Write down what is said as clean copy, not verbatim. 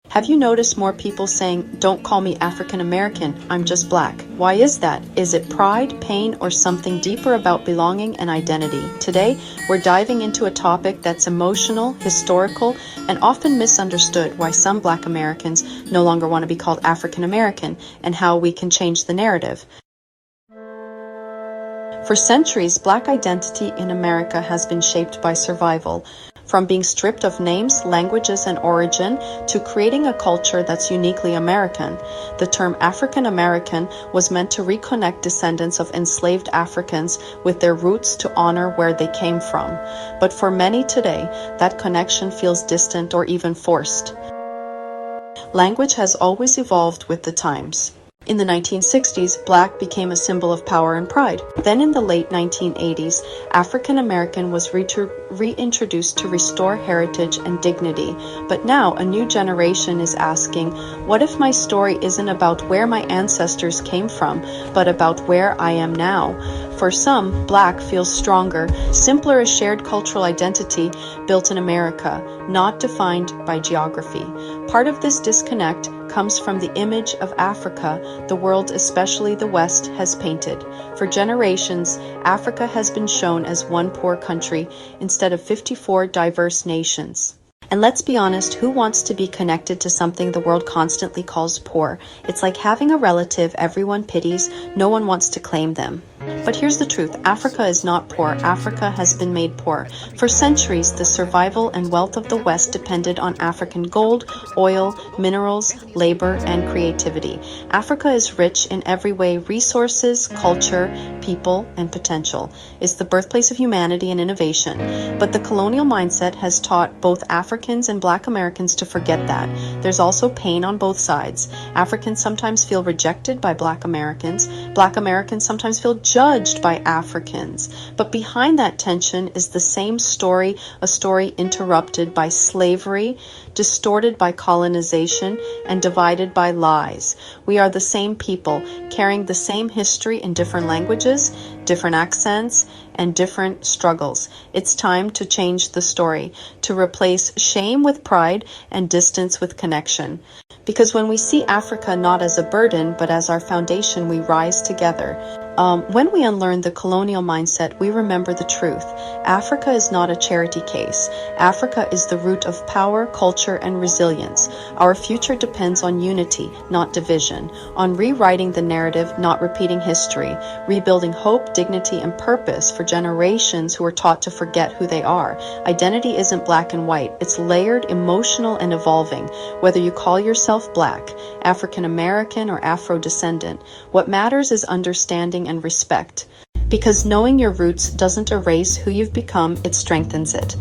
Have you noticed more people saying, "Don't call me African American, I'm just black"? Why is that? Is it pride, pain, or something deeper about belonging and identity? Today, we're diving into a topic that's emotional, historical, and often misunderstood: why some black Americans no longer want to be called African American, and how we can change the narrative. For centuries, black identity in America has been shaped by survival. From being stripped of names, languages, and origin, to creating a culture that's uniquely American. The term African American was meant to reconnect descendants of enslaved Africans with their roots, to honor where they came from. But for many today, that connection feels distant or even forced. Language has always evolved with the times. In the 1960s, black became a symbol of power and pride. Then in the late 1980s, African American was reintroduced to restore heritage and dignity. But now a new generation is asking, what if my story isn't about where my ancestors came from, but about where I am now? For some, black feels stronger, simpler, a shared cultural identity built in America, not defined by geography. Part of this disconnect comes from the image of Africa the world, especially the West, has painted. For generations, Africa has been shown as one poor country instead of 54 diverse nations. And let's be honest, who wants to be connected to something the world constantly calls poor? It's like having a relative everyone pities, no one wants to claim them. But here's the truth, Africa is not poor, Africa has been made poor. For centuries, the survival and wealth of the West depended on African gold, oil, minerals, labor, and creativity. Africa is rich in every way: resources, culture, people, and potential. It's the birthplace of humanity and innovation. But the colonial mindset has taught both Africans and black Americans to forget that. There's also pain on both sides. Africans sometimes feel rejected by black Americans. Black Americans sometimes feel judged by Africans. But behind that tension is the same story, a story interrupted by slavery, distorted by colonization, and divided by lies. We are the same people, carrying the same history in different languages, different accents, and different struggles. It's time to change the story, to replace shame with pride and distance with connection. Because when we see Africa not as a burden, but as our foundation, we rise together. When we unlearn the colonial mindset, we remember the truth. Africa is not a charity case. Africa is the root of power, culture, and resilience. Our future depends on unity, not division, on rewriting the narrative, not repeating history, rebuilding hope, dignity, and purpose for generations who are taught to forget who they are. Identity isn't black and white. It's layered, emotional, and evolving. Whether you call yourself black, African American, or Afro-descendant, what matters is understanding and respect. Because knowing your roots doesn't erase who you've become, it strengthens it.